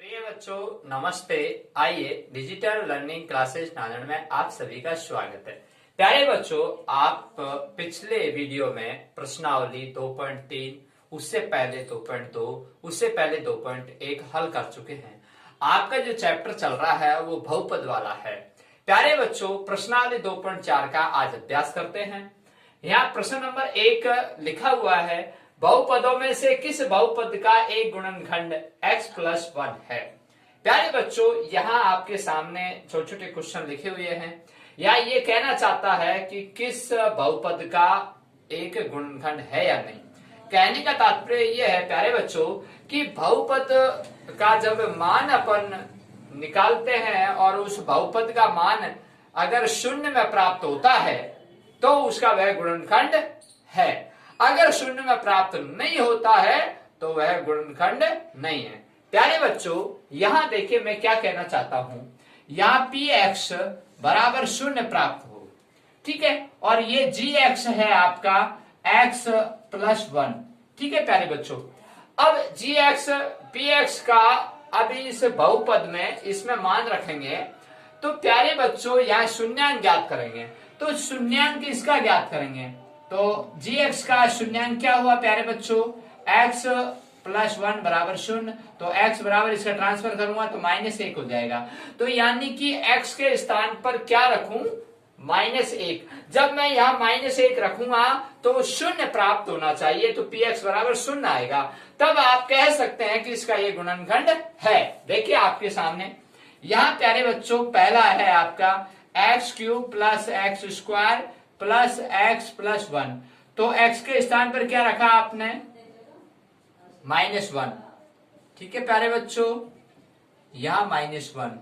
प्रिय बच्चों नमस्ते। आइए डिजिटल लर्निंग क्लासेस नालंद में आप सभी का स्वागत है। प्यारे बच्चों, आप पिछले वीडियो में प्रश्नावली 2.3, उससे पहले 2.2, उससे पहले 2.1 हल कर चुके हैं। आपका जो चैप्टर चल रहा है वो बहुपद वाला है। प्यारे बच्चों, प्रश्नावली 2.4 का आज अभ्यास करते हैं। यहाँ प्रश्न नंबर 1 लिखा हुआ है, बहुपदों में से किस बहुपद का एक गुणनखंड x+1 है। प्यारे बच्चों, यहाँ आपके सामने छोटे छोटे क्वेश्चन लिखे हुए हैं। या ये कहना चाहता है कि किस बहुपद का एक गुणनखंड है या नहीं। कहने का तात्पर्य यह है प्यारे बच्चों कि बहुपद का जब मान अपन निकालते हैं और उस बहुपद का मान अगर शून्य में प्राप्त होता है तो उसका वह गुणनखंड है। अगर शून्य में प्राप्त नहीं होता है तो वह गुणनखंड नहीं है। प्यारे बच्चों, यहां देखिए मैं क्या कहना चाहता हूं। यहां px बराबर शून्य प्राप्त हो, ठीक है, और ये gx है आपका x+1, ठीक है प्यारे बच्चों। अब gx px का अभी इस बहुपद में इसमें मान रखेंगे तो प्यारे बच्चों यहाँ शून्यांक ज्ञात करेंगे। तो शून्यांक इसका ज्ञात करेंगे तो gx का शून्यांक क्या हुआ प्यारे बच्चों, x+1 बराबर शून्य। तो x बराबर इसका ट्रांसफर करूंगा तो -1 हो जाएगा। तो यानी कि x के स्थान पर क्या रखूं, -1। जब मैं यहाँ -1 रखूंगा तो शून्य प्राप्त होना चाहिए, तो px बराबर शून्य आएगा। तब आप कह सकते हैं कि इसका ये गुणनखंड है। देखिए आपके सामने यहाँ प्यारे बच्चों पहला है आपका x³ + x² + x+1। तो x के स्थान पर क्या रखा आपने, -1, ठीक है प्यारे बच्चों, यहां -1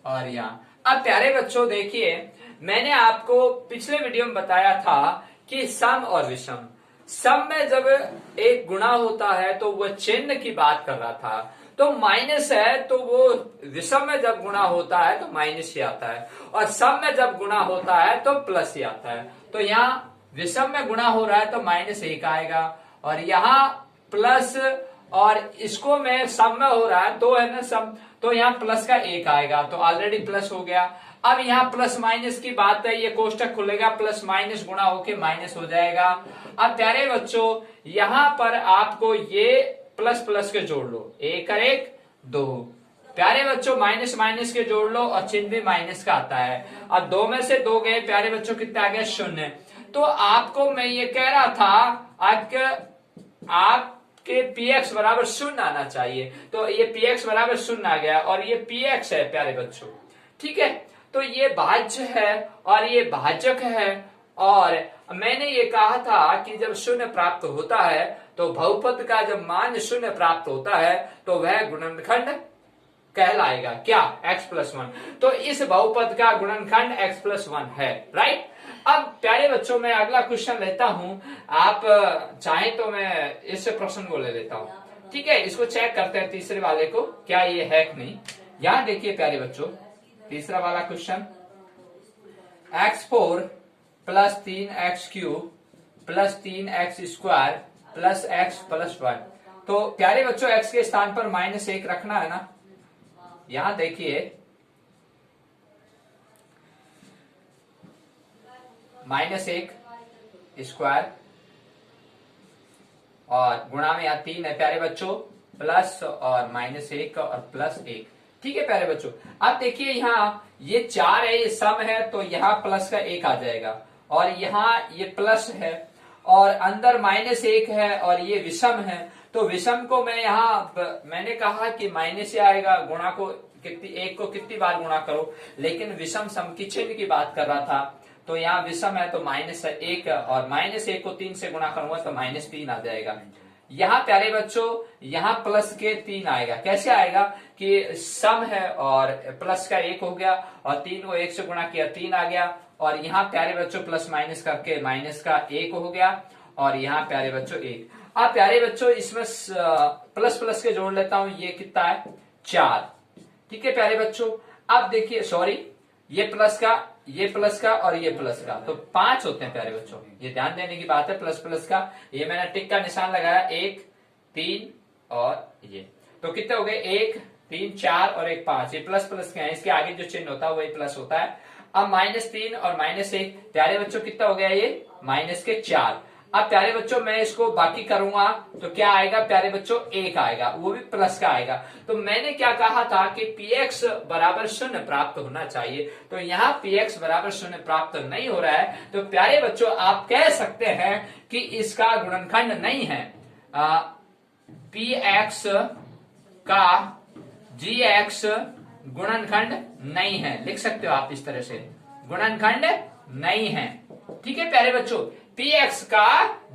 और यहां। अब प्यारे बच्चों देखिए, मैंने आपको पिछले वीडियो में बताया था कि सम और विषम, सम में जब एक गुणा होता है तो वह चिन्ह की बात कर रहा था। तो माइनस है तो वो विषम में जब गुणा होता है तो माइनस ही आता है, और सम में जब गुणा होता है तो प्लस ही आता है। तो यहाँ विषम में गुणा हो रहा है तो -1 आएगा, और यहाँ प्लस, और इसको में सम में हो रहा है तो है ना सम, तो यहाँ प्लस का 1 आएगा, तो ऑलरेडी प्लस हो गया। अब यहाँ प्लस माइनस की बात है, ये कोष्टक खुलेगा, प्लस माइनस गुणा होके माइनस हो जाएगा। अब प्यारे बच्चों यहाँ पर आपको ये प्लस प्लस के जोड़ लो, 1 और 1 2। प्यारे बच्चों माइनस माइनस के जोड़ लो और चिन्ह भी माइनस का आता है। अब 2 में से 2 गए, प्यारे बच्चों कितना आ गया, 0। तो आपको मैं ये कह रहा था आपके px बराबर 0 आना चाहिए, तो ये px बराबर 0 आ गया, और ये px है प्यारे बच्चों, ठीक है। तो ये भाज्य है और ये भाजक है, और मैंने ये कहा था कि जब शून्य प्राप्त होता है तो बहुपद का जब मान शून्य प्राप्त होता है तो वह गुणनखंड कहलाएगा क्या, x+1। तो इस बहुपद का गुणनखंड x+1 है, राइट। अब प्यारे बच्चों मैं अगला क्वेश्चन लेता हूं, आप चाहें तो मैं इस प्रश्न को ले लेता हूं, ठीक है। इसको चेक करते हैं तीसरे वाले को, क्या ये है कि नहीं। यहां देखिए प्यारे बच्चों तीसरा वाला question, x4 + 3x³ + 3x² + x+1। तो प्यारे बच्चों x के स्थान पर -1 रखना है ना। यहां देखिए -1 स्क्वायर और गुणा में यहाँ 3 है प्यारे बच्चों, प्लस और -1 और +1, ठीक है प्यारे बच्चों। अब देखिए यहाँ ये 4 है, ये सम है, तो यहाँ प्लस का 1 आ जाएगा, और यहाँ ये प्लस है और अंदर -1 है और ये विषम है। तो विषम को मैं यहाँ मैंने कहा कि माइनस ही आएगा, गुणा को एक को कितनी बार गुणा करो, लेकिन विषम सम की चिन्ह की बात कर रहा था। तो यहाँ विषम है तो -1, और -1 को 3 से गुणा करूंगा तो -3 आ जाएगा। यहाँ प्यारे बच्चों यहाँ प्लस के 3 आएगा, कैसे आएगा कि सम है और प्लस का 1 हो गया, और 3 को 1 से गुणा किया 3 आ गया, और यहाँ प्यारे बच्चों प्लस माइनस करके माइनस का 1 हो गया, और यहाँ प्यारे बच्चों 1। अब प्यारे बच्चों इसमें प्लस प्लस के जोड़ लेता हूं, ये कितना है 4, ठीक है प्यारे बच्चों। अब देखिए सॉरी, ये प्लस का और ये प्लस का, तो 5 होते हैं प्यारे बच्चों, ये ध्यान देने की बात है। प्लस प्लस का ये मैंने टिक का निशान लगाया, 1 3 और ये, तो कितने हो गए 1 3 4 और एक 5, ये प्लस प्लस के हैं, इसके आगे जो चिन्ह होता है वही प्लस होता है। अब -3 और -1, प्यारे बच्चों कितना हो गया ये -4। अब प्यारे बच्चों मैं इसको बाकी करूंगा तो क्या आएगा प्यारे बच्चों 1 आएगा, वो भी प्लस का आएगा। तो मैंने क्या कहा था कि px बराबर 0 प्राप्त होना चाहिए, तो यहाँ px बराबर 0 प्राप्त नहीं हो रहा है, तो प्यारे बच्चों आप कह सकते हैं कि इसका गुणनखंड नहीं है। px का gx गुणनखंड नहीं है, लिख सकते हो आप इस तरह से, गुणनखंड नहीं है। ठीक है प्यारे बच्चों, px का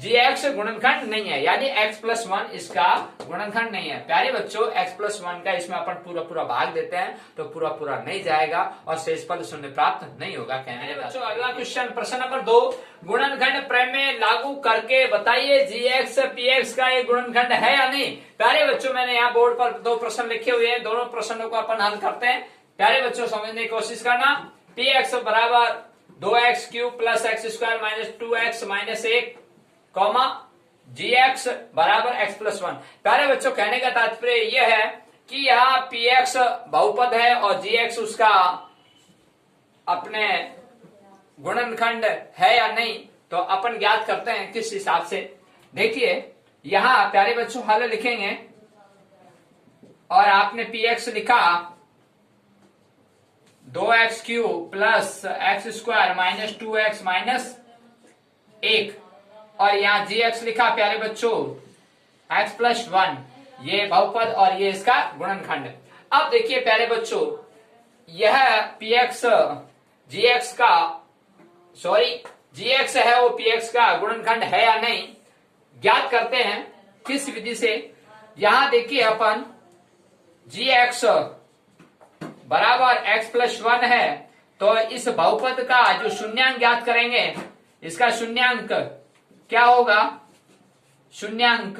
gx गुणनखंड नहीं है, यानी x+1 इसका गुणनखंड नहीं है। प्यारे बच्चों x+1 का इसमें अपन पूरा पूरा भाग देते हैं तो पूरा पूरा नहीं जाएगा और शेषफल 0 प्राप्त नहीं होगा। कहने बच्चों अगला क्वेश्चन, प्रश्न नंबर 2, गुणनखंड प्रमेय लागू करके बताइए gx px का ये गुणनखंड है या नहीं। प्यारे बच्चों मैंने यहाँ बोर्ड पर 2 प्रश्न लिखे हुए हैं, दोनों प्रश्नों को अपन हल करते हैं। प्यारे बच्चों समझने की कोशिश करना। px बराबर 2x³ plus x² minus 2x minus 1, gx बराबर x+1। प्यारे बच्चों कहने का तात्पर्य यह है कि यहाँ px बहुपद है और gx उसका अपने गुणनखंड है या नहीं, तो अपन ज्ञात करते हैं किस हिसाब से। देखिए यहाँ प्यारे बच्चों हल लिखेंगे और आपने px लिखा 2x³ plus x² minus 2x minus 1, और यहाँ gx लिखा प्यारे बच्चों x+1, ये बहुपद और ये इसका गुणनखंड। अब देखिए प्यारे बच्चों यह px gx का gx है वो px का गुणनखंड है या नहीं ज्ञात करते हैं। किस विधि से, यहां देखिए अपन gx बराबर x+1 है, तो इस बहुपद का जो शून्यांक ज्ञात करेंगे, इसका शून्यांक क्या होगा, शून्यांक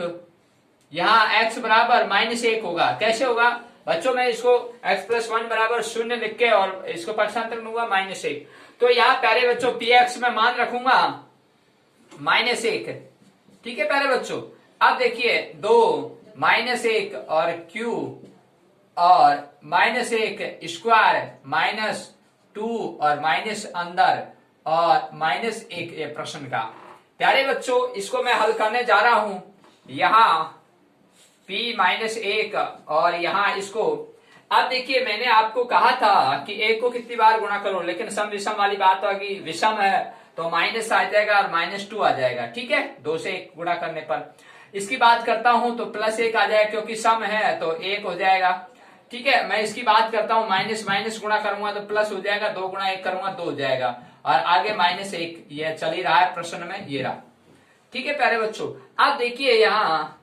यहाँ x बराबर -1 होगा। कैसे होगा बच्चों, मैं इसको x+1 बराबर 0 लिख के और इसको पक्षांतर लूंगा -1, तो यहाँ प्यारे बच्चों px में मान रखूंगा -1। ठीक है प्यारे बच्चों, अब देखिए 2 -1 और q और -1² -2 और माइनस अंदर और -1 ये प्रश्न का। प्यारे बच्चों इसको मैं हल करने जा रहा हूं, यहाँ p-1 और यहाँ इसको। अब देखिए मैंने आपको कहा था कि एक को कितनी बार गुणा करो, लेकिन सम विषम वाली बात होगी, विषम है तो माइनस आ जाएगा और -2 आ जाएगा। ठीक है, 2 से 1 गुणा करने पर। इसकी बात करता हूं तो +1 आ जाएगा, क्योंकि सम है तो 1 हो जाएगा। ठीक है, मैं इसकी बात करता हूं माइनस माइनस गुणा करूंगा तो प्लस हो जाएगा, 2 गुणा 1 करूंगा 2 हो जाएगा, और आगे -1 ये चल ही रहा है प्रश्न में, ये रहा। ठीक है प्यारे बच्चों, अब देखिए यहाँ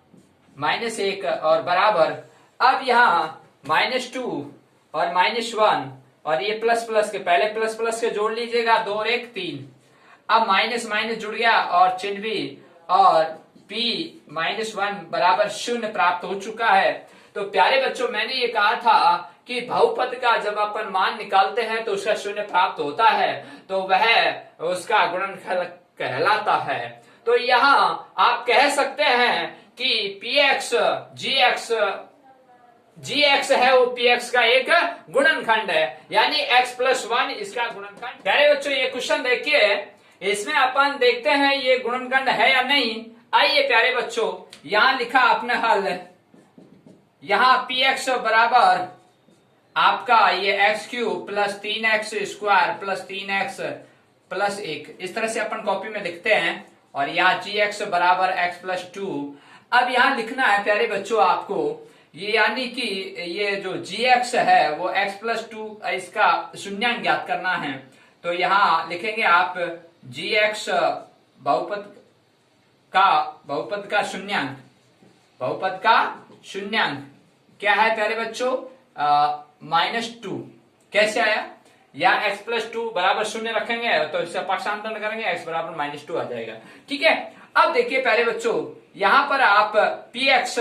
-1 और बराबर, अब यहाँ -2 और -1 और ये प्लस प्लस के, पहले प्लस प्लस के जोड़ लीजिएगा, 2 और 1 3। अब माइनस माइनस जुड़ गया और चिन्ह भी, और p-1 बराबर 0 प्राप्त हो चुका है। तो प्यारे बच्चों मैंने ये कहा था कि बहुपद का जब अपन मान निकालते हैं तो उसका 0 प्राप्त होता है, तो वह उसका गुणनखंड कहलाता है। तो यहाँ आप कह सकते हैं कि px gx है वो px का एक गुणनखंड है, यानी x+1 इसका गुणनखंड। प्यारे बच्चों ये क्वेश्चन देखिए, इसमें अपन देखते हैं ये गुणनखंड है या नहीं। आइए प्यारे बच्चों यहां लिखा आपने हल, यहां px बराबर आपका ये x³ plus 3x² plus 3x plus 1, इस तरह से अपन कॉपी में लिखते हैं, और यहाँ gx बराबर x+2। अब यहां लिखना है प्यारे बच्चों आपको ये, यानी कि ये जो gx है वो x+2 इसका शून्यांक ज्ञात करना है। तो यहां लिखेंगे आप gx बहुपद का शून्यांक, बहुपद का शून्यांक क्या है प्यारे बच्चों, -2। कैसे आया, या x+2 बराबर 0 रखेंगे तो इससे पक्षांतर करेंगे, x बराबर -2 आ जाएगा। ठीक है, अब देखिए प्यारे बच्चों यहां पर आप px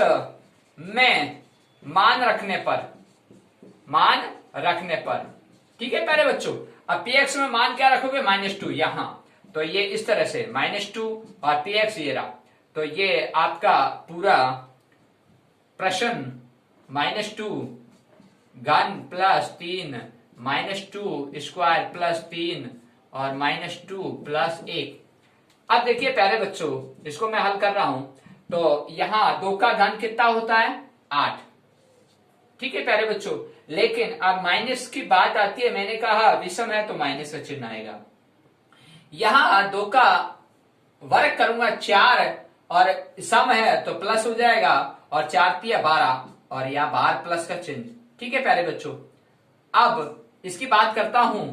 में मान रखने पर, ठीक है प्यारे बच्चों, अब px में मान क्या रखोगे, -2 यहां, तो ये इस तरह से -2 और px ये रहा, तो ये आपका पूरा प्रश्न -2 घन प्लस 3 माइनस 2 स्क्वायर प्लस 3 और माइनस 2 प्लस 1। अब देखिए प्यारे बच्चों, इसको मैं हल कर रहा हूं तो यहां 2 का घन कितना होता है 8। ठीक है प्यारे बच्चों, लेकिन अब माइनस की बात आती है, मैंने कहा विषम है तो माइनस का चिन्ह आएगा। यहां 2 का वर्ग करूंगा 4 और सम है तो प्लस हो जाएगा और 4 तिया 12 और यहां बाहर प्लस का चिन्ह। ठीक है प्यारे बच्चों, अब इसकी बात करता हूं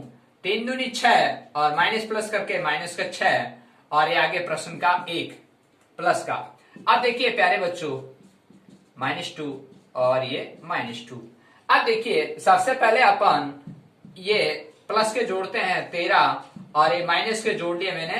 3 दूनी 6 और माइनस प्लस करके माइनस का 6 और ये आगे प्रश्न का 1 प्लस का। अब देखिए प्यारे बच्चों -2 और ये -2। अब देखिए सबसे पहले अपन ये प्लस के जोड़ते हैं 13 और ये माइनस के जोड़ लिए मैंने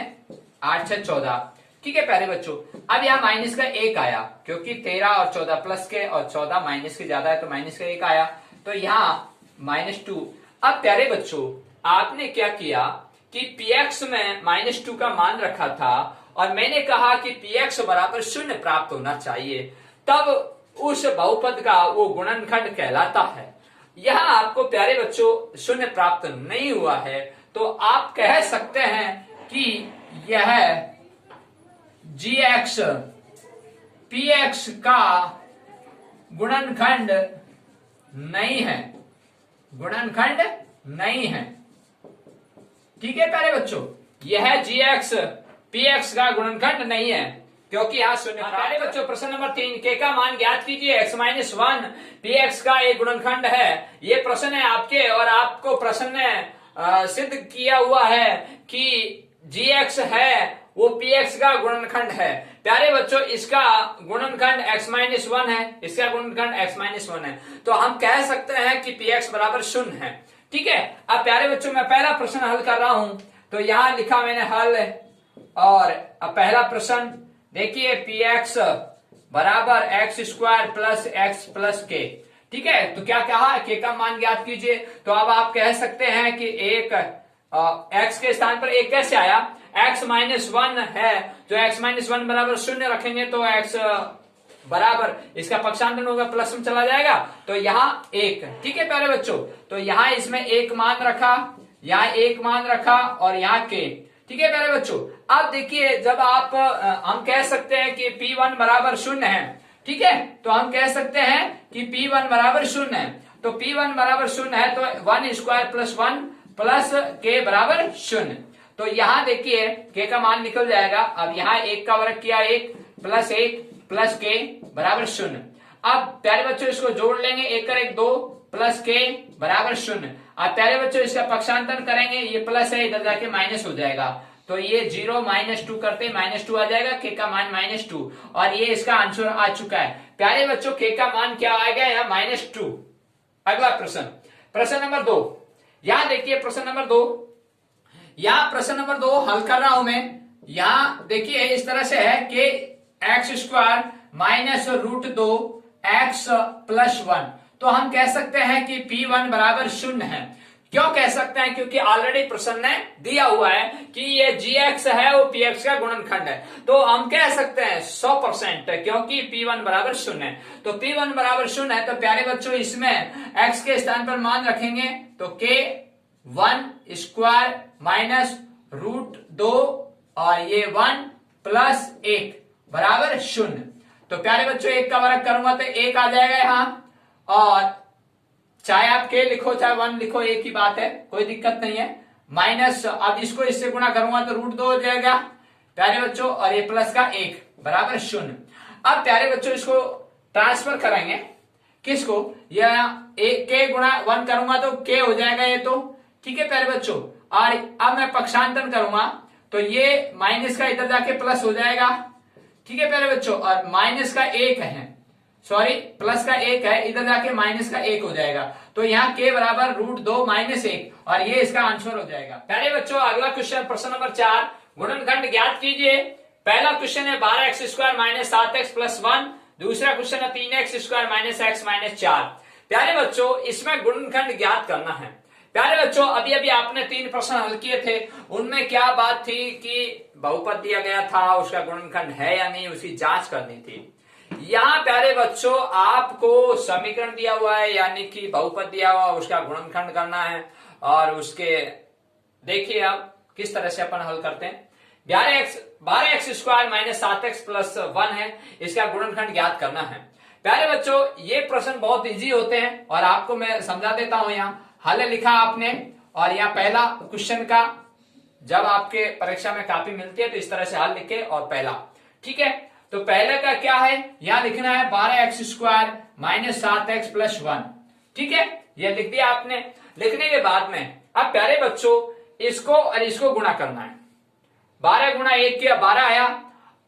8 6 14। ठीक है प्यारे बच्चों, अब यहाँ माइनस का 1 आया क्योंकि 13 और 14 प्लस के और 14 माइनस के ज्यादा है तो माइनस का 1 आया, तो यहाँ -2। अब प्यारे बच्चों आपने क्या किया कि px में -2 का मान रखा था और मैंने कहा कि px बराबर 0 प्राप्त होना चाहिए, तब उस बहुपद का वो गुणनखंड कहलाता है। यहां आपको प्यारे बच्चों 0 प्राप्त नहीं हुआ है तो आप कह सकते हैं कि यह gx px का गुणनखंड नहीं है, गुणनखंड नहीं है। ठीक है प्यारे बच्चों, यह gx px का गुणनखंड नहीं है क्योंकि यहाँ 0। प्यारे बच्चों प्रश्न नंबर 3, k का मान ज्ञात कीजिए, x-1 px का एक गुणनखंड है। ये प्रश्न है आपके और आपको प्रश्न ने सिद्ध किया हुआ है कि gx है वो px का गुणनखंड है। प्यारे बच्चों इसका गुणनखंड x-1 है, इसका गुणनखंड x-1 है, तो हम कह सकते हैं कि px बराबर 0 है। ठीक है, अब प्यारे बच्चों मैं पहला प्रश्न हल कर रहा हूं तो यहां लिखा मैंने हल, और अब पहला प्रश्न देखिए px बराबर x² plus x plus k। ठीक है, तो क्या कहा k का मान ज्ञात कीजिए, तो अब आप कह सकते हैं कि एक x के स्थान पर 1 कैसे आया, x-1 है तो x-1 बराबर 0 रखेंगे तो x बराबर इसका पक्षांतर होगा प्लस में चला जाएगा तो यहाँ 1। ठीक है प्यारे बच्चों, तो यहाँ इसमें 1 मान रखा, यहाँ 1 मान रखा और यहाँ k। ठीक है प्यारे बच्चों, अब देखिए जब आप हम कह सकते हैं कि P1 बराबर 0 है। ठीक है, तो हम कह सकते हैं कि P1 बराबर 0 है, तो P1 बराबर 0 है तो 1² प्लस 1 प्लस k बराबर 0। तो यहाँ देखिए k का मान निकल जाएगा। अब यहाँ 1 का वर्ग किया 1 प्लस k बराबर 0। अब प्यारे बच्चों इसको जोड़ लेंगे, 1 कर 1 2 प्लस k बराबर 0। अब प्यारे बच्चों इसका पक्षांतर करेंगे, ये प्लस है इधर जाके माइनस हो जाएगा तो ये 0 -2 करते -2 आ जाएगा, k का मान -2 और ये इसका आंसर आ चुका है। प्यारे बच्चों k का मान क्या आ गया यहाँ -2। अगला प्रश्न, प्रश्न नंबर 2। यहां देखिए प्रश्न नंबर 2, यहां प्रश्न नंबर 2 हल कर रहा हूं मैं। यहां देखिए इस तरह से है कि x² माइनस √2 x प्लस 1, तो हम कह सकते हैं कि P1 बराबर 0 है। क्यों कह सकते हैं, क्योंकि ऑलरेडी प्रश्न ने दिया हुआ है कि ये gx है वो px का गुणनखंड है, तो हम कह सकते हैं 100% क्योंकि P1 बराबर 0 है। तो P1 बराबर 0 है तो प्यारे बच्चों इसमें x के स्थान पर मान रखेंगे तो k1² माइनस √2 और ये 1 प्लस 1 बराबर 0। तो प्यारे बच्चों 1 का वर्ग करूंगा तो 1 आ जाएगा यहां, और चाहे आप k लिखो चाहे 1 लिखो एक ही बात है, कोई दिक्कत नहीं है। माइनस, अब इसको इससे गुणा करूंगा तो √2 हो जाएगा प्यारे बच्चों, और ये प्लस का 1 बराबर 0। अब प्यारे बच्चों इसको ट्रांसफर करेंगे, किसको, यह k गुणा 1 करूंगा तो k हो जाएगा ये तो। ठीक है प्यारे बच्चों, और अब मैं पक्षांतर करूंगा तो ये माइनस का इधर जाके प्लस हो जाएगा। ठीक है प्यारे बच्चों, और माइनस का 1 है, सॉरी प्लस का 1 है, इधर जाके माइनस का 1 हो जाएगा, तो यहाँ k बराबर √2 माइनस 1 और ये इसका आंसर हो जाएगा। प्यारे बच्चों अगला क्वेश्चन प्रश्न नंबर 4, गुणनखंड ज्ञात कीजिए। पहला क्वेश्चन है 12x² माइनस 7x प्लस 1, दूसरा क्वेश्चन है 3x² माइनस x माइनस 4। प्यारे बच्चों इसमें गुणनखंड ज्ञात करना है। प्यारे बच्चों अभी अभी आपने 3 प्रश्न हल किए थे, उनमें क्या बात थी कि बहुपद दिया गया था, उसका गुणनखंड है या नहीं उसकी जांच करनी थी। यहाँ प्यारे बच्चों आपको समीकरण दिया हुआ है, यानी कि बहुपद दिया हुआ, उसका गुणनखंड करना है। और उसके देखिए आप किस तरह से अपन हल करते हैं। 12x square minus 7x plus 1 है, इसका गुणनखंड ज्ञात करना है। प्यारे बच्चों ये प्रश्न बहुत इजी होते हैं और आपको मैं समझा देता हूं। यहाँ हल लिखा आपने और यहाँ पहला क्वेश्चन का, जब आपके परीक्षा में कॉपी मिलती है तो इस तरह से हल लिखे और पहला, ठीक है। तो पहले का क्या है, यहां लिखना है 12x square minus 7x plus 1, ठीक है। ये लिख दिया आपने। लिखने के बाद में अब प्यारे बच्चों इसको और इसको गुणा करना है। 12 गुणा 1 किया 12 आया।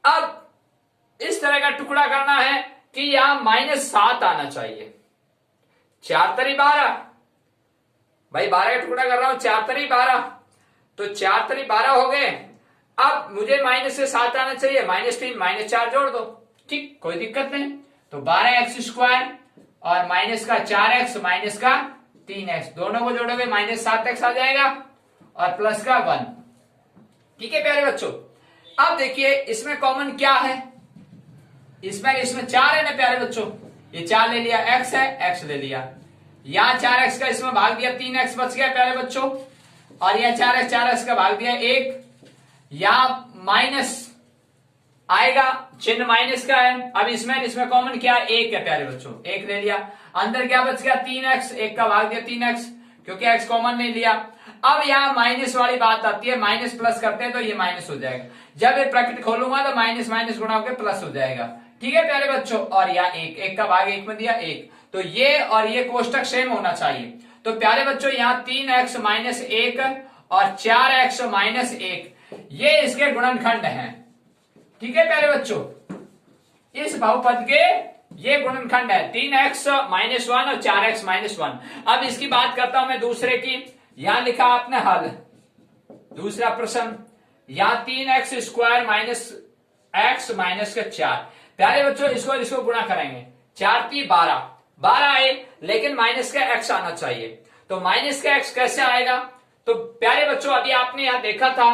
अब इस तरह का टुकड़ा करना है कि यहां -7 आना चाहिए। 4 तरी 12, भाई 12 का टुकड़ा कर रहा हूं, 4 तरी 12, तो 4 तरी 12 हो गए। अब मुझे माइनस से 7 आना चाहिए, -3 -4 जोड़ दो, ठीक, कोई दिक्कत नहीं। तो 12x स्क्वायर और माइनस का 4x माइनस का 3x, दोनों को जोड़ोगे -7x आ जाएगा और प्लस का 1, ठीक है प्यारे बच्चों। अब देखिए इसमें कॉमन क्या है, इसमें 4 है ना प्यारे बच्चों, ये 4 ले लिया, x है, x ले लिया, यहां 4x का इसमें भाग दिया, 3x बच गया प्यारे बच्चों, और यह 4x का भाग दिया 1, यहां माइनस आएगा, चिन्ह माइनस का है। अब इसमें कॉमन क्या है, 1 है प्यारे बच्चों, 1 ले लिया, अंदर क्या बच गया 3x, 1 का भाग दिया 3x, क्योंकि x कॉमन नहीं लिया। अब यहाँ माइनस वाली बात आती है, माइनस प्लस करते हैं तो ये माइनस हो जाएगा, जब ये ब्रैकेट खोलूंगा तो माइनस माइनस गुणा होकर प्लस हो जाएगा, ठीक है प्यारे बच्चों। और यहाँ 1 का भाग 1 में दिया 1, तो ये और ये कोष्टक सेम होना चाहिए। तो प्यारे बच्चों यहाँ 3x माइनस 1 और 4x माइनस 1, ये इसके गुणनखंड हैं, ठीक है प्यारे बच्चों। इस बहुपद के ये गुणनखंड है, 3x माइनस 1 और 4x माइनस 1। अब इसकी बात करता हूं मैं दूसरे की, यहां लिखा आपने हल, दूसरा प्रश्न, यहां 3x square minus x minus का 4। प्यारे बच्चों इसको गुणा करेंगे, 4 की 12 आए, लेकिन माइनस का x आना चाहिए। तो माइनस का x कैसे आएगा, तो प्यारे बच्चों अभी आपने यहां देखा था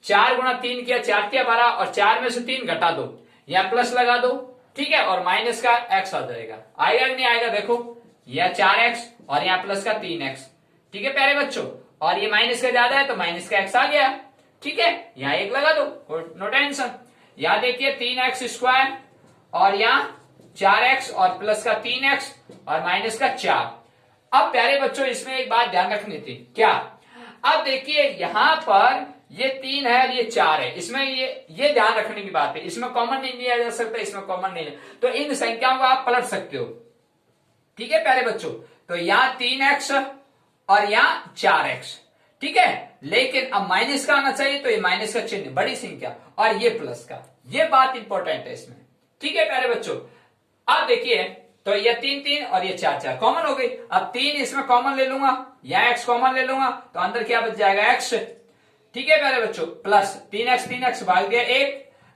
4 गुणा 3 किया, 4 किया 12, और 4 में से 3 घटा दो, यहां प्लस लगा दो, ठीक है, और माइनस का x आ जाएगा। आएगा कि नहीं आएगा, देखो यह 4x और यहाँ प्लस का 3x, ठीक है प्यारे बच्चों, और ये माइनस का ज्यादा है तो माइनस का x आ गया, ठीक है, यहाँ 1 लगा दो, नो टेंशन। यहाँ देखिए 3x स्क्वायर और यहाँ 4x और प्लस का 3x और माइनस का 4। अब प्यारे बच्चों इसमें एक बात ध्यान रखनी थी, क्या, अब देखिए यहां पर ये 3 है और ये 4 है, इसमें ये ध्यान रखने की बात है, इसमें कॉमन नहीं लिया जा सकता, इसमें कॉमन नहीं है, तो इन संख्याओं को आप पलट सकते हो, ठीक है प्यारे बच्चों। तो यहाँ 3x और यहाँ 4x, ठीक है, लेकिन अब माइनस का आना चाहिए, तो ये माइनस का चिन्ह बड़ी संख्या और ये प्लस का, ये बात इंपॉर्टेंट है इसमें, ठीक है प्यारे बच्चों। अब देखिए तो ये 3 और ये 4 कॉमन हो गई। अब 3 इसमें कॉमन ले लूंगा, यहाँ x कॉमन ले लूंगा, तो अंदर क्या बच जाएगा x, ठीक है प्यारे बच्चों, प्लस 3x भाग दिया 1।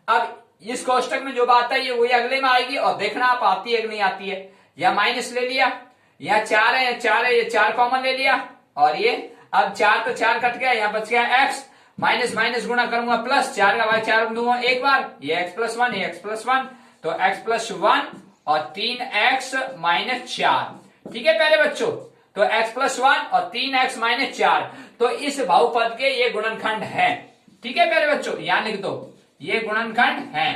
अब इस कोष्टक में जो बात है ये वही अगले में आएगी, और देखना आप आती है कि नहीं आती है। या माइनस ले लिया, यहाँ 4 है, ये 4 कॉमन ले लिया, और ये अब 4 तो 4 कट गया, यहाँ बच गया x, माइनस माइनस गुणा करूंगा प्लस, 4 का भाग 4 दूंगा एक बार, ये x प्लस 1, ये x प्लस 1, तो x प्लस 1 और 3x माइनस 4, ठीक है प्यारे बच्चों। तो x प्लस 1 और 3x माइनस 4, तो इस बहुपद के ये गुणनखंड है, ठीक है प्यारे बच्चों, यहां लिख दो, ये गुणनखंड हैं,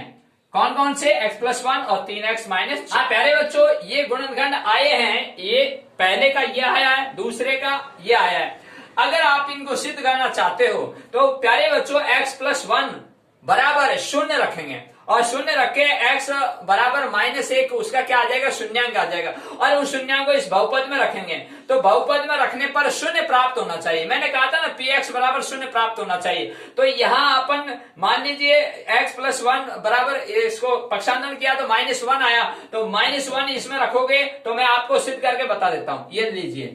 कौन कौन से, x प्लस 1 और 3x माइनस। हाँ प्यारे बच्चों ये गुणनखंड आए हैं, ये पहले का ये आया है, दूसरे का ये आया है। अगर आप इनको सिद्ध करना चाहते हो तो प्यारे बच्चों x प्लस 1 बराबर 0 रखेंगे, और 0 रखे x बराबर -1, उसका क्या आ जाएगा, शून्यांक आ जाएगा, और उस शून्यांक को इस बहुपद में रखेंगे, तो बहुपद में रखने पर 0 प्राप्त होना चाहिए। मैंने कहा था ना px बराबर 0 प्राप्त होना चाहिए। तो यहाँ अपन मान लीजिए x प्लस 1 बराबर, इसको पक्षांतरण किया तो -1 आया, तो -1 इसमें रखोगे तो मैं आपको सिद्ध करके बता देता हूं। ये लीजिए,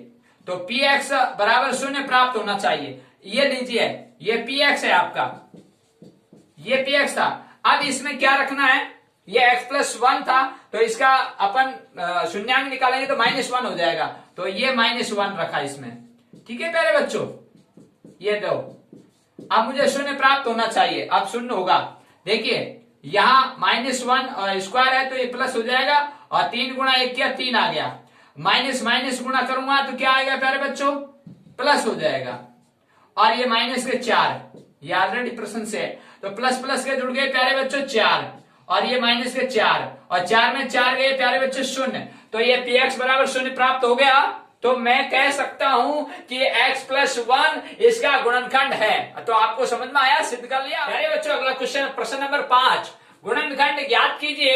तो px बराबर 0 प्राप्त होना चाहिए, ये लीजिए, ये px है आपका, ये px था। अब इसमें क्या रखना है, ये x प्लस 1 था, तो इसका अपन शून्यांक निकालेंगे तो -1 हो जाएगा, तो ये -1 रखा इसमें, ठीक है प्यारे बच्चों, ये दो। अब मुझे 0 प्राप्त होना चाहिए, अब 0 होगा, देखिए यहाँ -1 और स्क्वायर है तो ये प्लस हो जाएगा, और 3 गुणा 1 किया 3 आ गया, माइनस माइनस गुणा करूंगा तो क्या आएगा प्यारे बच्चों, प्लस हो जाएगा, और ये माइनस के 4, ये ऑलरेडी प्रश्न से है, तो प्लस प्लस के जुड़ गए प्यारे बच्चों 4, और ये माइनस के 4, और 4 में 4 गए प्यारे बच्चों 0, तो ये px बराबर 0 प्राप्त हो गया। तो मैं कह सकता हूं कि x प्लस 1 इसका गुणनखंड है। तो आपको समझ में आया, सिद्ध कर लिया प्यारे बच्चों। अगला क्वेश्चन, प्रश्न नंबर 5, गुणनखंड ज्ञात कीजिए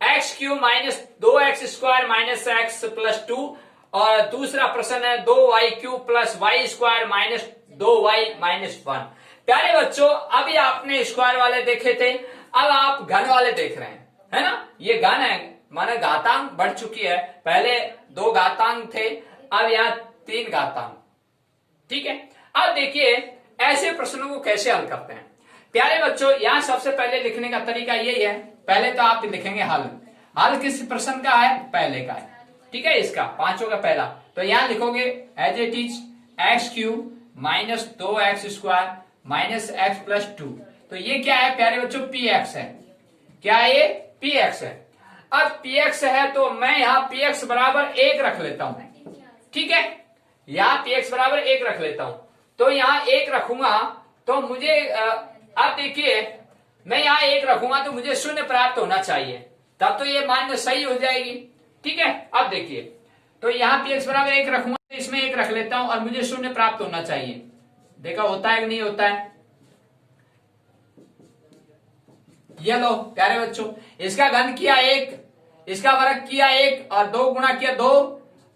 x cube minus 2x square minus x plus 2, और दूसरा प्रश्न है 2y cube plus y square minus 2y minus 1। प्यारे बच्चों अभी आपने स्क्वायर वाले देखे थे, अब आप घन वाले देख रहे हैं, है ना। ये घन है, माने घातांक बढ़ चुकी है, पहले 2 घातांक थे, अब यहाँ 3 घातांक, ठीक है। अब देखिए ऐसे प्रश्नों को कैसे हल करते हैं प्यारे बच्चों। यहाँ सबसे पहले लिखने का तरीका यही है, पहले तो आप लिखेंगे हल किस प्रश्न का है, पहले का है, ठीक है, इसका पांचों का पहला। तो यहाँ लिखोगे as it is x cube minus 2x square minus x plus 2। तो ये क्या है प्यारे बच्चों, px है, क्या है ये, px है। अब px है तो मैं यहाँ px बराबर 1 रख लेता हूं, ठीक है, यहाँ px बराबर 1 रख लेता हूं। तो यहाँ 1 रखूंगा तो मुझे अब देखिए मैं यहाँ 1 रखूंगा तो मुझे 0 प्राप्त होना चाहिए, तब तो ये मान सही हो जाएगी, ठीक है। अब देखिए तो यहाँ px बराबर 1 रखूंगा तो इसमें 1 रख लेता हूं और मुझे 0 प्राप्त होना चाहिए। देखा होता है कि नहीं होता है, ये लो प्यारे बच्चों, इसका घन किया 1, इसका वर्ग किया 1 और 2 गुणा किया 2,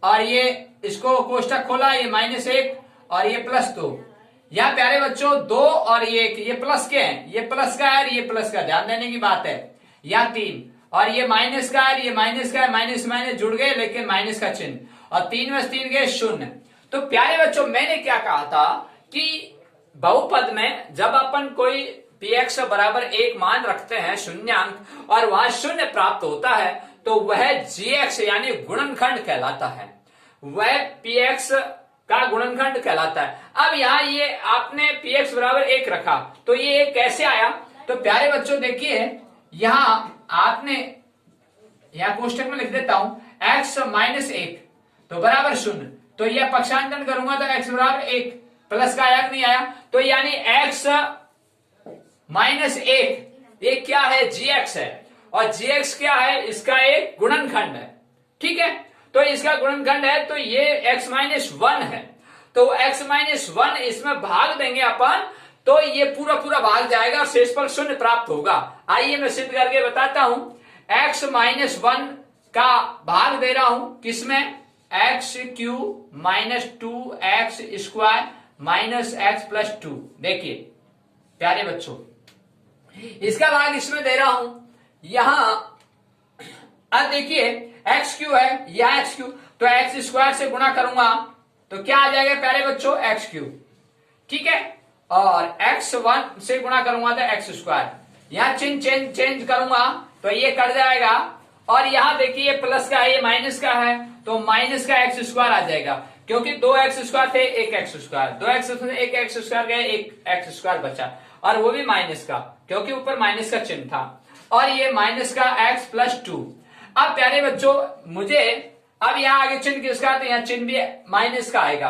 और ये इसको कोष्टक खोला, ये -1 और ये +2। यहाँ प्यारे बच्चों 2 और ये 1, ये प्लस के हैं, ये प्लस का है, ये प्लस का, ध्यान देने की बात है। यहाँ 3 और ये माइनस का है, ये माइनस का है, माइनस माइनस जुड़ गए लेकिन माइनस का चिन्ह, और 3 में 3 गए 0। तो प्यारे बच्चों मैंने क्या कहा था कि बहुपद में जब अपन कोई px बराबर 1 मान रखते हैं शून्यांक और वहां 0 प्राप्त होता है तो वह gx यानी गुणनखंड कहलाता है, वह px का गुणनखंड कहलाता है। अब यहाँ ये आपने px बराबर 1 रखा तो ये कैसे आया, तो प्यारे बच्चों देखिए यहाँ आपने, यहाँ कोष्टक में लिख देता हूं x माइनस 1 तो बराबर 0, तो यह पक्षांतरण करूंगा तो x बराबर 1, प्लस का आया नहीं आया, तो यानी x माइनस 1 ये क्या है, gx है, और gx क्या है, इसका एक गुणनखंड है, ठीक है। तो इसका गुणनखंड है तो ये x माइनस 1 है, तो x माइनस 1 इसमें भाग देंगे अपन तो ये पूरा पूरा भाग जाएगा और शेषफल 0 प्राप्त होगा। आइए मैं सिद्ध करके बताता हूं, x माइनस 1 का भाग दे रहा हूं किसमें, x cube minus 2x square minus x plus 2। देखिए प्यारे बच्चों इसका भाग इसमें दे रहा हूं, यहां अब देखिए एक्स क्यू है, यह एक्स क्यू, तो एक्स स्क्वायर से गुणा करूंगा तो क्या आ जाएगा प्यारे बच्चों, एक्स क्यू, ठीक है, और x1 से गुणा करूंगा तो एक्स स्क्वायर, यहां चिन्ह चेंज करूंगा तो ये कट जाएगा, और यहां देखिए प्लस का है, ये माइनस का है तो माइनस का एक्स स्क्वायर आ जाएगा, क्योंकि 2x स्क्वायर थे 1x स्क्वायर, 2x से 1x स्क्वायर गए 1x स्क्वायर बचा, और वो भी माइनस का क्योंकि ऊपर माइनस का चिन्ह था, और ये माइनस का x प्लस 2। अब प्यारे बच्चों मुझे अब यहाँ आगे चिन्ह किसका, तो यहाँ चिन्ह भी माइनस का आएगा।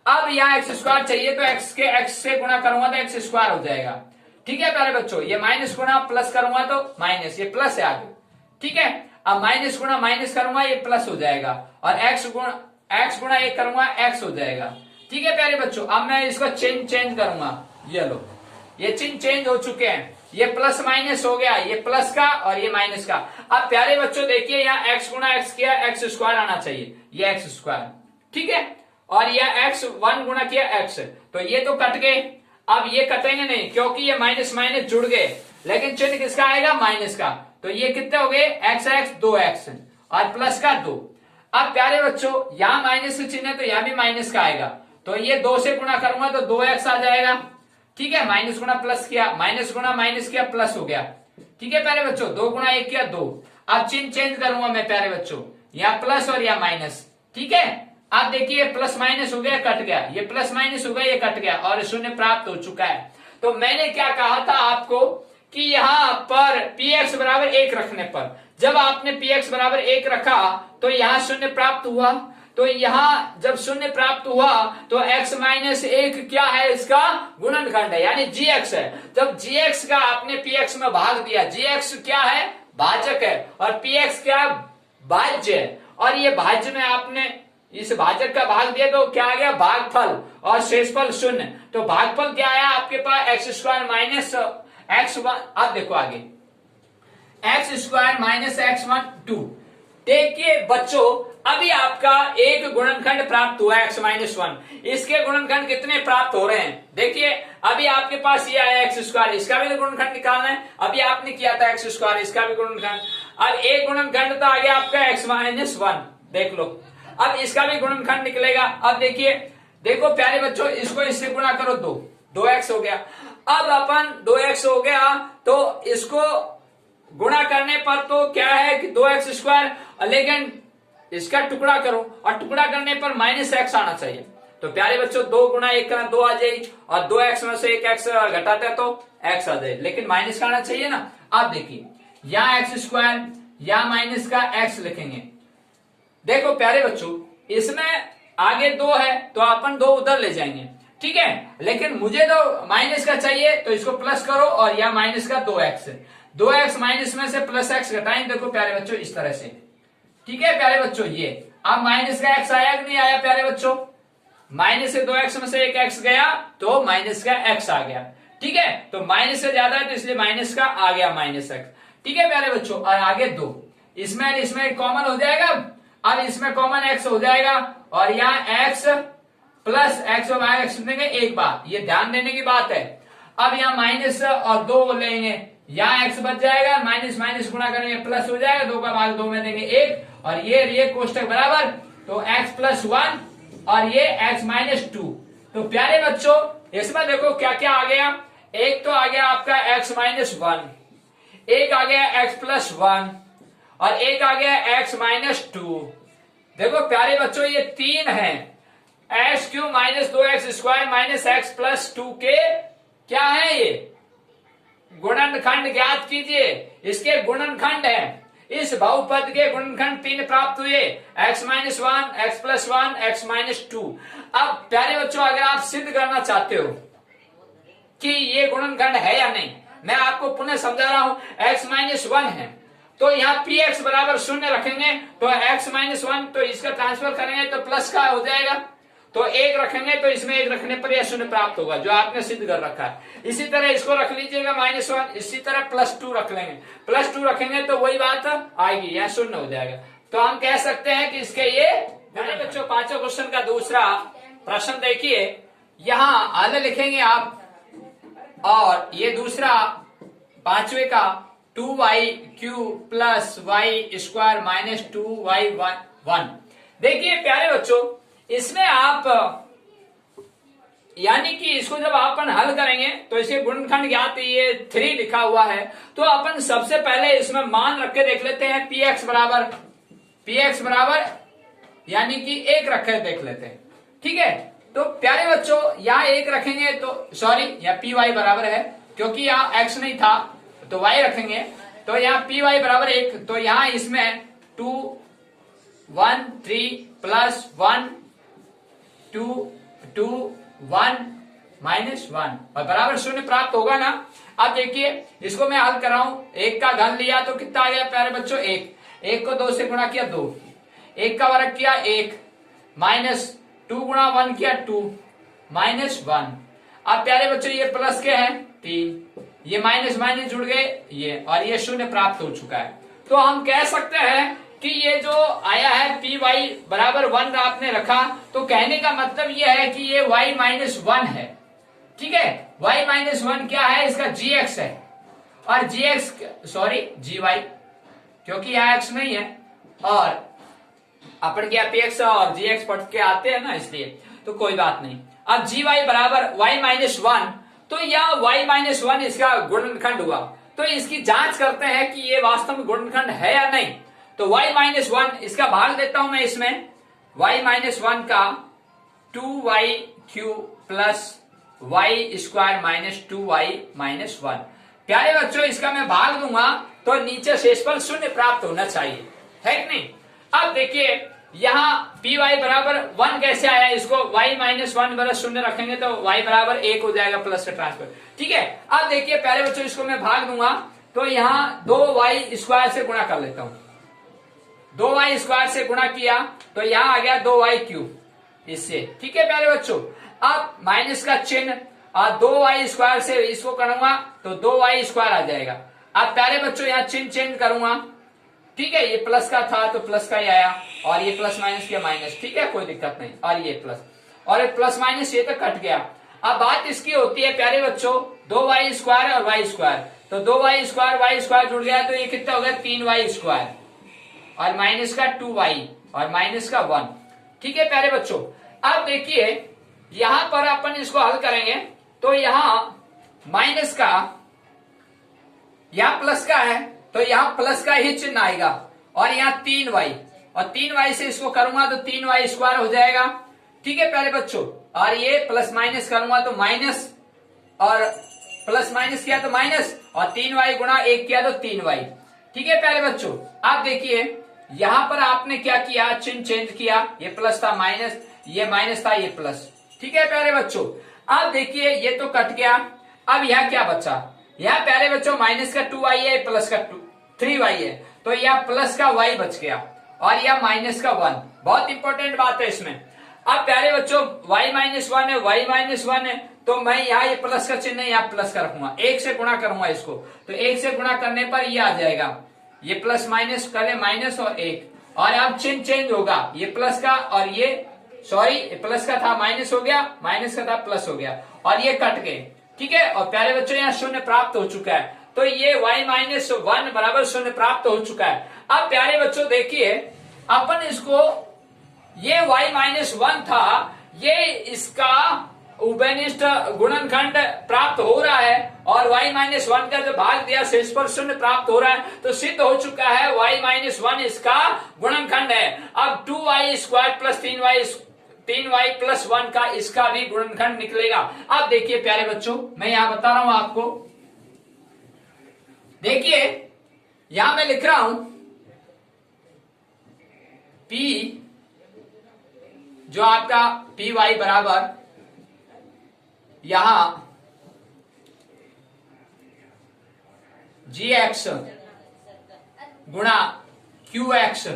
अब यहाँ एक्स स्क्वायर चाहिए तो एक्स से गुणा करूंगा तो एक्स स्क्वायर हो जाएगा, ठीक है प्यारे बच्चों। ये माइनस गुणा प्लस करूंगा तो माइनस, ये प्लस है आगे, ठीक है। अब माइनस गुणा माइनस करूंगा ये प्लस हो जाएगा, और एक्स गुणा 1 करूंगा एक्स हो जाएगा, ठीक है प्यारे बच्चों। अब मैं इसको चेंज करूंगा, ये लो ये चिन्ह चेंज हो चुके हैं, ये प्लस माइनस हो गया, ये प्लस का और ये माइनस का। अब प्यारे बच्चों देखिए यहाँ x गुणा x किया एक्स स्क्वायर आना चाहिए, ये एक्स स्क्वायर, ठीक है, और यह x1 गुणा किया x, तो ये तो कट गए। अब ये कटेंगे नहीं क्योंकि ये माइनस माइनस जुड़ गए, लेकिन चिन्ह किसका आएगा, माइनस का, तो ये कितने हो गए x 2x और प्लस का 2। अब प्यारे बच्चों यहाँ माइनस का चिन्ह है तो यहाँ भी माइनस का आएगा, तो ये 2 से गुणा करूंगा तो 2x आ जाएगा, ठीक है। माइनस गुणा प्लस किया, माइनस गुणा माइनस किया, प्लस हो गया, ठीक है प्यारे बच्चों। 2 गुणा 1 किया 2। अब चिन्ह चेंज करूंगा मैं प्यारे बच्चों, यहाँ प्लस और यहाँ माइनस, ठीक है। अब देखिए प्लस माइनस हो गया, कट गया, ये प्लस माइनस हो गया, ये कट गया, और 0 प्राप्त हो चुका है। तो मैंने क्या कहा था आपको कि यहाँ पर px बराबर 1 रखने पर, जब आपने px बराबर 1 रखा तो यहाँ शून्य प्राप्त हुआ। तो यहाँ जब शून्य प्राप्त हुआ तो x माइनस 1 क्या है, इसका गुणनखंड है, यानी gx है। जब gx का आपने px में भाग दिया, gx क्या है, भाजक है, और px क्या है, भाज्य है, और ये भाज्य में आपने इस भाजक का भाग दिया तो क्या आ गया, भागफल, और शेषफल शून्य। तो भागफल क्या आया आपके पास, x square minus x one. अब देखो आगे, x square minus x one 2। देखिए बच्चों, अभी आपका एक गुणनखंड प्राप्त हुआ एक्स माइनस वन। इसके गुणनखंड कितने प्राप्त हो रहे हैं, देखिए अभी आपके पास ये आया एक्स स्क्वायर, इसका भी तो गुणनखंड निकालना है। अभी आपने किया था एक्स स्क्वायर, इसका भी गुणनखंड। अब एक गुणनखंड तो आ गया आपका एक्स माइनस वन, देख लो, अब इसका भी गुणनखंड निकलेगा। अब देखिए, देखो प्यारे बच्चों, इसको इससे गुणा करो, 2x हो गया। अब अपन 2x हो गया तो इसको गुणा करने पर तो क्या है कि 2x स्क्वायर, लेकिन इसका टुकड़ा करो और टुकड़ा करने पर माइनस एक्स आना चाहिए। तो प्यारे बच्चों 2 गुणा 1 करना 2 आ जाएगी, और 2x में से 1x घटाते तो x आ जाए, लेकिन माइनस का आना चाहिए ना। अब देखिए, यहाँ एक्स स्क्वायर, या माइनस का x लिखेंगे। देखो प्यारे बच्चों, इसमें आगे 2 है तो अपन 2 उधर ले जाएंगे, ठीक है, लेकिन मुझे तो माइनस का चाहिए, तो इसको प्लस करो, और यह माइनस का 2x, 2x माइनस में से प्लस x घटाएंगे। देखो प्यारे बच्चों इस तरह से, ठीक है प्यारे बच्चों, ये अब माइनस का x आया कि नहीं आया प्यारे बच्चों, माइनस से 2x में से एक x गया तो माइनस का x आ गया, ठीक है। तो माइनस से ज्यादा है तो इसलिए माइनस का आ गया माइनस x, ठीक है प्यारे बच्चों। और आगे 2, इसमें कॉमन हो जाएगा, अब इसमें कॉमन x हो जाएगा, और यहाँ x प्लस x और माइनस x देंगे एक बार, ये ध्यान देने की बात है। अब यहाँ माइनस और 2 लेंगे, यहाँ x बच जाएगा, माइनस माइनस गुणा करेंगे प्लस हो जाएगा, 2 का भाग 2 में देंगे 1, और ये कोष्टक बराबर, तो x प्लस 1 और ये x माइनस 2। तो प्यारे बच्चों इसमें देखो क्या क्या आ गया, एक तो आ गया आपका x माइनस 1, एक आ गया x प्लस 1, और एक आ गया x माइनस 2। देखो प्यारे बच्चों ये 3 है, x cube minus 2x square minus x plus 2 के क्या है, ये गुणनखंड ज्ञात कीजिए, इसके गुणनखंड है। इस बहुपद के गुणनखंड 3 प्राप्त हुए, x minus 1, x plus 1, x minus 2। अब प्यारे बच्चों अगर आप सिद्ध करना चाहते हो कि ये गुणनखंड है या नहीं, मैं आपको पुनः समझा रहा हूं, x माइनस 1 है तो यहाँ px बराबर 0 रखेंगे, तो x माइनस 1 तो इसका ट्रांसफर करेंगे तो प्लस का हो जाएगा, तो 1 रखेंगे तो इसमें 1 रखने पर यह 0 प्राप्त होगा जो आपने सिद्ध कर रखा है। इसी तरह इसको रख लीजिएगा माइनस 1, इसी तरह प्लस 2 रख लेंगे, प्लस 2 रखेंगे तो वही बात आएगी, यहाँ 0 हो जाएगा। तो हम कह सकते हैं कि इसके ये बच्चों 5वें क्वेश्चन का दूसरा प्रश्न देखिए, यहाँ आगे लिखेंगे आप, और ये दूसरा 5वें का 2y cube plus y square minus 2y1। देखिए प्यारे बच्चों, इसमें आप यानी कि इसको जब अपन हल करेंगे तो इसे गुणनखंड ज्ञात, ये 3 लिखा हुआ है, तो अपन सबसे पहले इसमें मान रख के देख लेते हैं, px बराबर यानी कि 1 रखे देख लेते हैं, ठीक है। तो प्यारे बच्चों यहाँ 1 रखेंगे तो सॉरी यहाँ py बराबर है, क्योंकि यहाँ x नहीं था तो y रखेंगे, तो यहाँ py बराबर 1, तो यहाँ इसमें 2 1 3 प्लस 1 2 2 1 माइनस 1 और बराबर 0 प्राप्त होगा ना। अब देखिए इसको मैं हल कर रहा हूं, 1 का घन लिया तो कितना आ गया प्यारे बच्चों, 1 को 2 से गुणा किया 2, 1 का वर्ग किया 1, माइनस 2 गुणा 1 किया 2, माइनस 1। अब प्यारे बच्चों ये प्लस के हैं 3, ये माइनस माइनस जुड़ गए ये, और ये 0 प्राप्त हो चुका है। तो हम कह सकते हैं कि ये जो आया है py बराबर 1 आपने रखा, तो कहने का मतलब ये है कि ये y माइनस 1 है, ठीक है। y माइनस 1 क्या है, इसका gx है, और gx सॉरी gy, क्योंकि यहाँ x नहीं है, और अपन क्या px और gx पढ़ के आते हैं ना, इसलिए तो कोई बात नहीं। अब gy बराबर y माइनस 1, तो यह y माइनस 1 इसका गुणनखंड हुआ, तो इसकी जांच करते हैं कि ये वास्तव में गुणनखंड है या नहीं। तो y माइनस 1 इसका भाग देता हूं मैं इसमें, y माइनस 1 का 2y cube plus y square minus 2y minus 1, प्यारे बच्चों इसका मैं भाग दूंगा तो नीचे शेषफल शून्य प्राप्त होना चाहिए, है कि नहीं। अब देखिए यहाँ पी वाई बराबर 1 कैसे आया, इसको y माइनस 1 बराबर शून्य रखेंगे तो y बराबर 1 हो जाएगा प्लस का ट्रांसफर, ठीक है। अब देखिए प्यारे बच्चों इसको मैं भाग दूंगा तो यहाँ 2y स्क्वायर से गुणा कर लेता हूं, 2y स्क्वायर से गुणा किया तो यहाँ आ गया 2y क्यूब इससे, ठीक है प्यारे बच्चों। अब माइनस का चिन्ह और 2y स्क्वायर से इसको करूंगा तो 2y स्क्वायर आ जाएगा। अब प्यारे बच्चों यहाँ चिन्ह चेंज करूंगा, ठीक है, ये प्लस का था तो प्लस का ही आया और ये प्लस माइनस किया माइनस, ठीक है, कोई दिक्कत नहीं। और ये प्लस और ये प्लस माइनस ये तो कट गया। अब बात इसकी होती है प्यारे बच्चों 2y स्क्वायर और y स्क्वायर, तो 2y स्क्वायर y स्क्वायर जुड़ गया तो ये कितना हो गया 3y स्क्वायर और माइनस का 2y और माइनस का 1, ठीक है प्यारे बच्चों। अब देखिए यहां पर अपन इसको हल करेंगे तो यहां माइनस का यहां प्लस का है तो यहां प्लस का ही चिन्ह आएगा और यहाँ 3y और 3y से इसको करूंगा तो 3y स्क्वायर हो जाएगा, ठीक है प्यारे बच्चों। और ये प्लस माइनस करूंगा तो माइनस और प्लस माइनस किया तो माइनस और 3y गुणा 1 किया तो 3y, ठीक है प्यारे बच्चों। आप देखिए यहां पर आपने क्या किया, चिन्ह चेंज किया, ये प्लस था माइनस, ये माइनस था ये प्लस, ठीक है प्यारे बच्चों। अब देखिए ये तो कट गया, अब यह क्या बचा, यह प्यारे बच्चों माइनस का 2y है प्लस का 3y है तो यह प्लस का y बच गया और यह माइनस का 1। बहुत इंपॉर्टेंट बात है इसमें। अब प्यारे बच्चों y माइनस 1 है, y माइनस 1 है तो मैं यहाँ ये प्लस का चिन्ह यहाँ प्लस का रखूंगा, 1 से गुणा करूंगा इसको तो 1 से गुणा करने पर ये आ जाएगा, ये प्लस माइनस करे माइनस और 1 और अब चिन्ह चेंज होगा, ये प्लस का और ये सॉरी प्लस का था माइनस हो गया, माइनस का था प्लस हो गया और ये कट गए, ठीक है। और प्यारे बच्चों यहाँ शून्य प्राप्त हो चुका है तो ये y माइनस 1 बराबर शून्य प्राप्त हो चुका है। अब प्यारे बच्चों देखिए अपन इसको ये y माइनस 1 था, ये इसका उभयनिष्ठ गुणनखंड प्राप्त हो रहा है और y माइनस 1 का जो भाग दिया शेषफल शून्य प्राप्त हो रहा है तो सिद्ध हो चुका है y माइनस 1 इसका गुणनखंड है। अब 2y square plus 3y plus 1 का इसका भी गुणनखंड निकलेगा। अब देखिए प्यारे बच्चों मैं यहां बता रहा हूं आपको, देखिए यहां मैं लिख रहा हूं P जो आपका पी वाई बराबर यहां जी एक्स गुणा क्यू एक्स,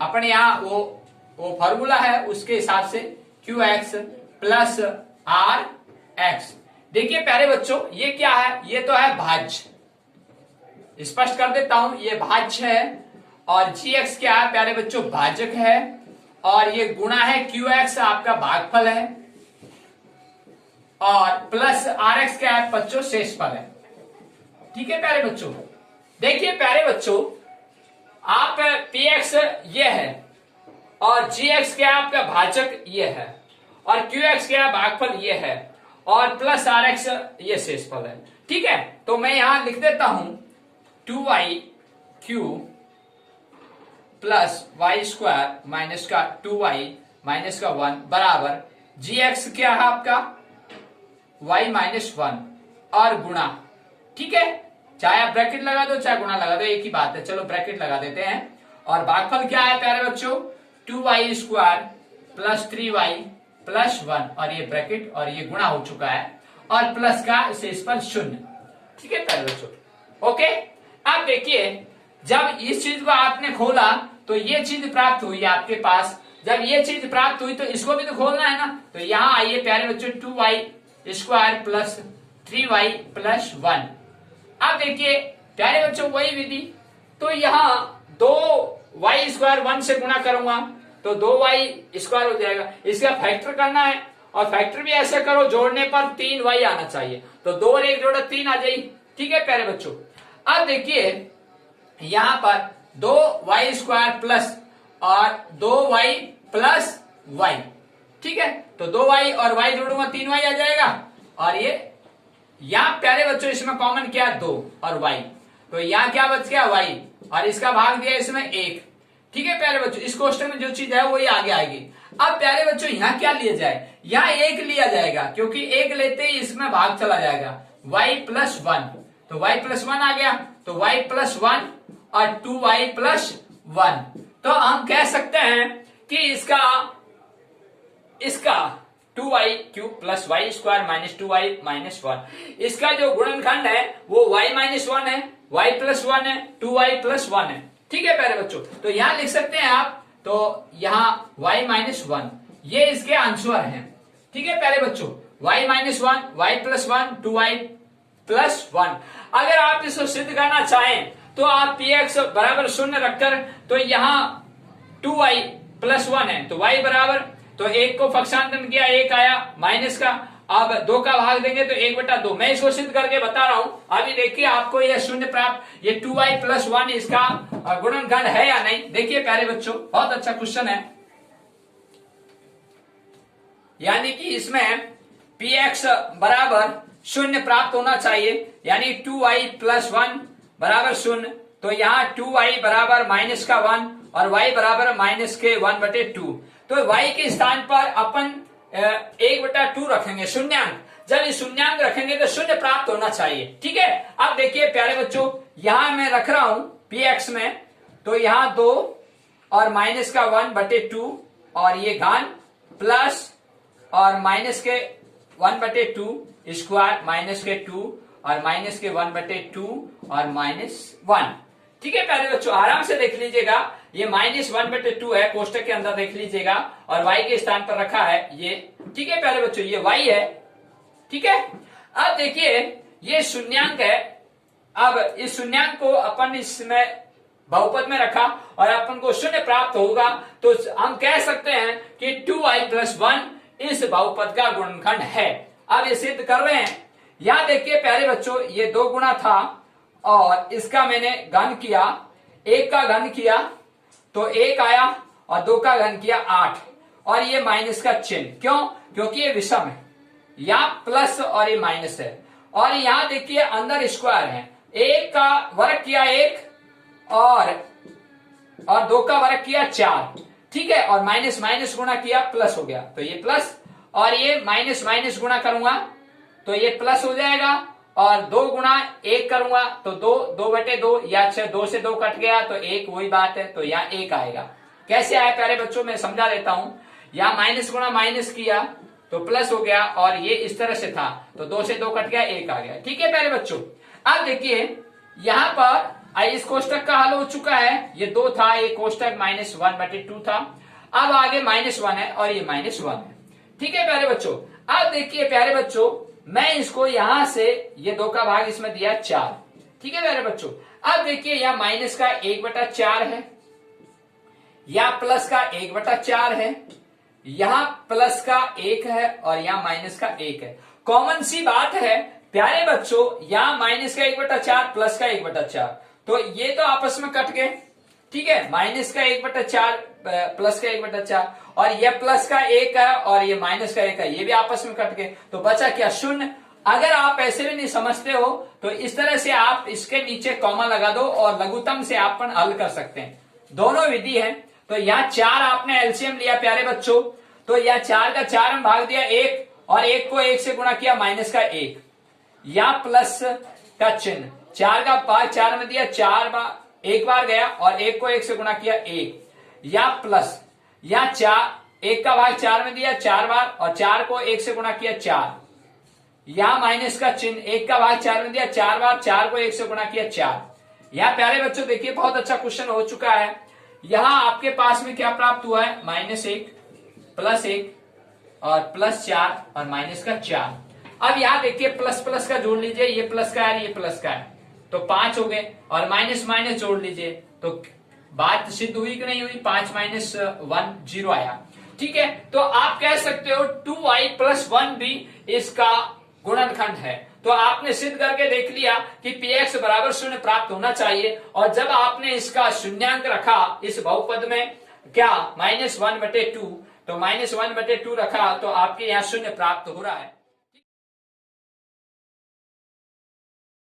अपन यहां वो फॉर्मूला है उसके हिसाब से q x plus r x. देखिए प्यारे बच्चों ये क्या है, ये तो है भाज्य, स्पष्ट कर देता हूं ये भाज्य है और जी एक्स क्या है प्यारे बच्चों भाजक है और ये गुणा है क्यू एक्स आपका भागफल है और प्लस आर एक्स क्या है बच्चों शेषफल है, ठीक है प्यारे बच्चों। देखिए प्यारे बच्चों आप पी एक्स ये है और जी एक्स क्या है आपका भाजक ये है और क्यू एक्स क्या है भागफल ये है और प्लस आर एक्स ये शेषफल है, ठीक है। तो मैं यहां लिख देता हूं 2y cube plus y square minus का 2y माइनस का 1 बराबर जी एक्स क्या है आपका y माइनस 1 और गुणा, ठीक है, चाहे आप ब्रैकेट लगा दो चाहे गुणा लगा दो एक ही बात है, चलो ब्रैकेट लगा देते हैं। और भागफल क्या है प्यारे बच्चों 2y square plus 3y plus 1 और ये ब्रैकेट और ये गुणा हो चुका है और प्लस का शेषफल 0, ठीक है प्यारे बच्चों, ओके। अब देखिए जब इस चीज को आपने खोला तो ये चीज प्राप्त हुई आपके पास, जब ये चीज प्राप्त हुई तो इसको भी तो खोलना है ना, तो यहां आइए प्यारे बच्चों 2y square plus 3y plus 1। अब देखिए प्यारे बच्चों वही विधि, तो यहां 2y स्क्वायर 1 से गुणा करूंगा तो 2y स्क्वायर हो जाएगा, इसका फैक्टर करना है और फैक्टर भी ऐसे करो जोड़ने पर 3y आना चाहिए तो 2 और 1 जोड़ा 3 आ जाएगी, ठीक है प्यारे बच्चों। अब देखिए यहां पर 2y स्क्वायर प्लस और 2y प्लस y, ठीक है, तो 2y और y जोड़ूंगा 3y आ जाएगा और ये यहां प्यारे बच्चों इसमें कॉमन क्या 2 और y, तो यहां क्या बच गया y और इसका भाग दिया इसमें 1, ठीक है प्यारे बच्चों। इस क्वेश्चन में जो चीज है वो ये आगे आएगी। अब प्यारे बच्चों यहां क्या लिया जाए, यहां 1 लिया जाएगा क्योंकि 1 लेते ही इसमें भाग चला जाएगा y प्लस 1 तो y प्लस 1 आ गया, तो y प्लस 1 और 2y प्लस 1। तो हम कह सकते हैं कि इसका 2y cube plus y square minus 2y minus 1, इसका जो गुणनखंड है वो y माइनस 1 है, y प्लस 1 है, 2y प्लस 1 है। ठीक है प्यारे बच्चों, तो यहां लिख सकते हैं आप, तो यहां y माइनस 1 ये इसके आंसर हैं। ठीक है प्यारे बच्चों, y minus 1, y plus 1, 2y plus 1। अगर आप इसको सिद्ध करना चाहें तो आप px बराबर 0 रखकर, तो यहां 2y प्लस 1 है, तो y बराबर, तो एक को पक्षांतरण किया, एक आया माइनस का, अब 2 का भाग देंगे तो 1/2। मैं इसको सिद्ध करके बता रहा हूं। अभी देखिए आपको यह शून्य प्राप्त, ये 2y प्लस 1 इसका गुणनखंड है या नहीं। देखिए प्यारे बच्चों, बहुत अच्छा क्वेश्चन है, यानी कि इसमें px बराबर 0 प्राप्त होना चाहिए, यानी 2y प्लस 1 बराबर 0। तो यहाँ 2y बराबर माइनस का 1 और y बराबर माइनस के 1/2। तो y के स्थान पर अपन 1/2 रखेंगे शून्यांक। जब ये शून्यांक रखेंगे तो 0 प्राप्त होना चाहिए। ठीक है, अब देखिए प्यारे बच्चों, यहां मैं रख रहा हूं px में, तो यहां 2 और माइनस का 1/2 और ये घान प्लस और माइनस के 1/2 स्क्वायर माइनस के 2 और माइनस के 1/2 और माइनस 1। ठीक है प्यारे बच्चों, आराम से देख लीजिएगा, ये माइनस 1/2 है, कोष्टक के अंदर देख लीजिएगा, और y के स्थान पर रखा है ये। ठीक है प्यारे बच्चों, ये y है। ठीक है, अब देखिए ये शून्यांक है, अब इस शून्यांक को अपन इसमें बहुपद में रखा और अपन को 0 प्राप्त होगा, तो हम कह सकते हैं कि 2y प्लस 1 इस बहुपद का गुणनखंड है। अब ये सिद्ध कर रहे हैं। यहां देखिए प्यारे बच्चों, ये 2 गुणा था और इसका मैंने घन किया, 1 का घन किया तो 1 आया और 2 का घन किया 8, और ये माइनस का चिन्ह, क्यों? क्योंकि ये विषम है, यहाँ प्लस और ये माइनस है, और यहां देखिए अंदर स्क्वायर है, 1 का वर्ग किया 1 और 2 का वर्ग किया 4। ठीक है, और माइनस माइनस गुणा किया प्लस हो गया, तो ये प्लस, और ये माइनस माइनस गुणा करूंगा तो ये प्लस हो जाएगा, और 2 गुणा 1 करूंगा तो 2/2, या 2 से 2 कट गया तो 1, वही बात है, तो यहाँ 1 आएगा। कैसे आया प्यारे बच्चों, मैं समझा देता हूं। यहाँ माइनस गुणा माइनस किया तो प्लस हो गया, और ये इस तरह से था तो 2 से 2 कट गया, 1 आ गया। ठीक है प्यारे बच्चों, अब देखिए यहां पर इस कोष्टक का हल हो चुका है, ये 2 था, ये कोष्टक माइनस 1/2 था, अब आगे माइनस 1 है और ये माइनस 1 है। ठीक है प्यारे बच्चों, अब देखिए प्यारे बच्चों, मैं इसको यहां से, ये 2 का भाग इसमें दिया 4। ठीक है प्यारे बच्चों, अब देखिए यहाँ माइनस का 1/4 है, या प्लस का 1/4 है, यहां प्लस का 1 है और यहाँ माइनस का 1 है। कॉमन सी बात है प्यारे बच्चों, यहाँ माइनस का 1/4 प्लस का 1/4, तो ये तो आपस में कट गए। ठीक है, माइनस का 1/4 प्लस का 1/4, और ये प्लस का 1 है और ये माइनस का 1 है, ये भी आपस में कट गए, तो बचा क्या? 0। अगर आप ऐसे भी नहीं समझते हो तो इस तरह से आप इसके नीचे कॉमा लगा दो और लघुत्तम से आप हल कर सकते हैं। दोनों विधि है। तो यहाँ 4 आपने एलसीएम लिया प्यारे बच्चों, तो यहाँ 4 का 4 में भाग दिया 1, और 1 को 1 से गुणा किया माइनस का 1, या प्लस का चिन्ह, 4 का भाग 4 में दिया, 4 बार 1 बार गया और 1 को 1 से गुणा किया 1, या प्लस, या 1 का भाग 4 में दिया 4 बार और 4 को 1 से गुणा किया 4, या माइनस का चिन्ह, 1 का भाग 4 में दिया 4 बार, 4 को 1 से गुणा किया 4। यहाँ प्यारे बच्चों देखिए बहुत अच्छा क्वेश्चन हो चुका है। यहाँ आपके पास में क्या प्राप्त हुआ है? -1 +1 और +4 और माइनस का 4। अब यहाँ देखिए प्लस प्लस का जोड़ लीजिए, ये प्लस का है ये प्लस का है, तो 5 हो गए, और माइनस माइनस जोड़ लीजिए, तो बात सिद्ध हुई कि नहीं हुई? 5 - 1 0 आया। ठीक है, तो आप कह सकते हो 2y + 1 भी इसका गुणनखंड है। तो आपने सिद्ध करके देख लिया कि px बराबर 0 प्राप्त होना चाहिए, और जब आपने इसका शून्यांक रखा इस बहुपद में क्या -1/2, तो -1/2 रखा, तो आपके यहाँ 0 प्राप्त हो रहा है।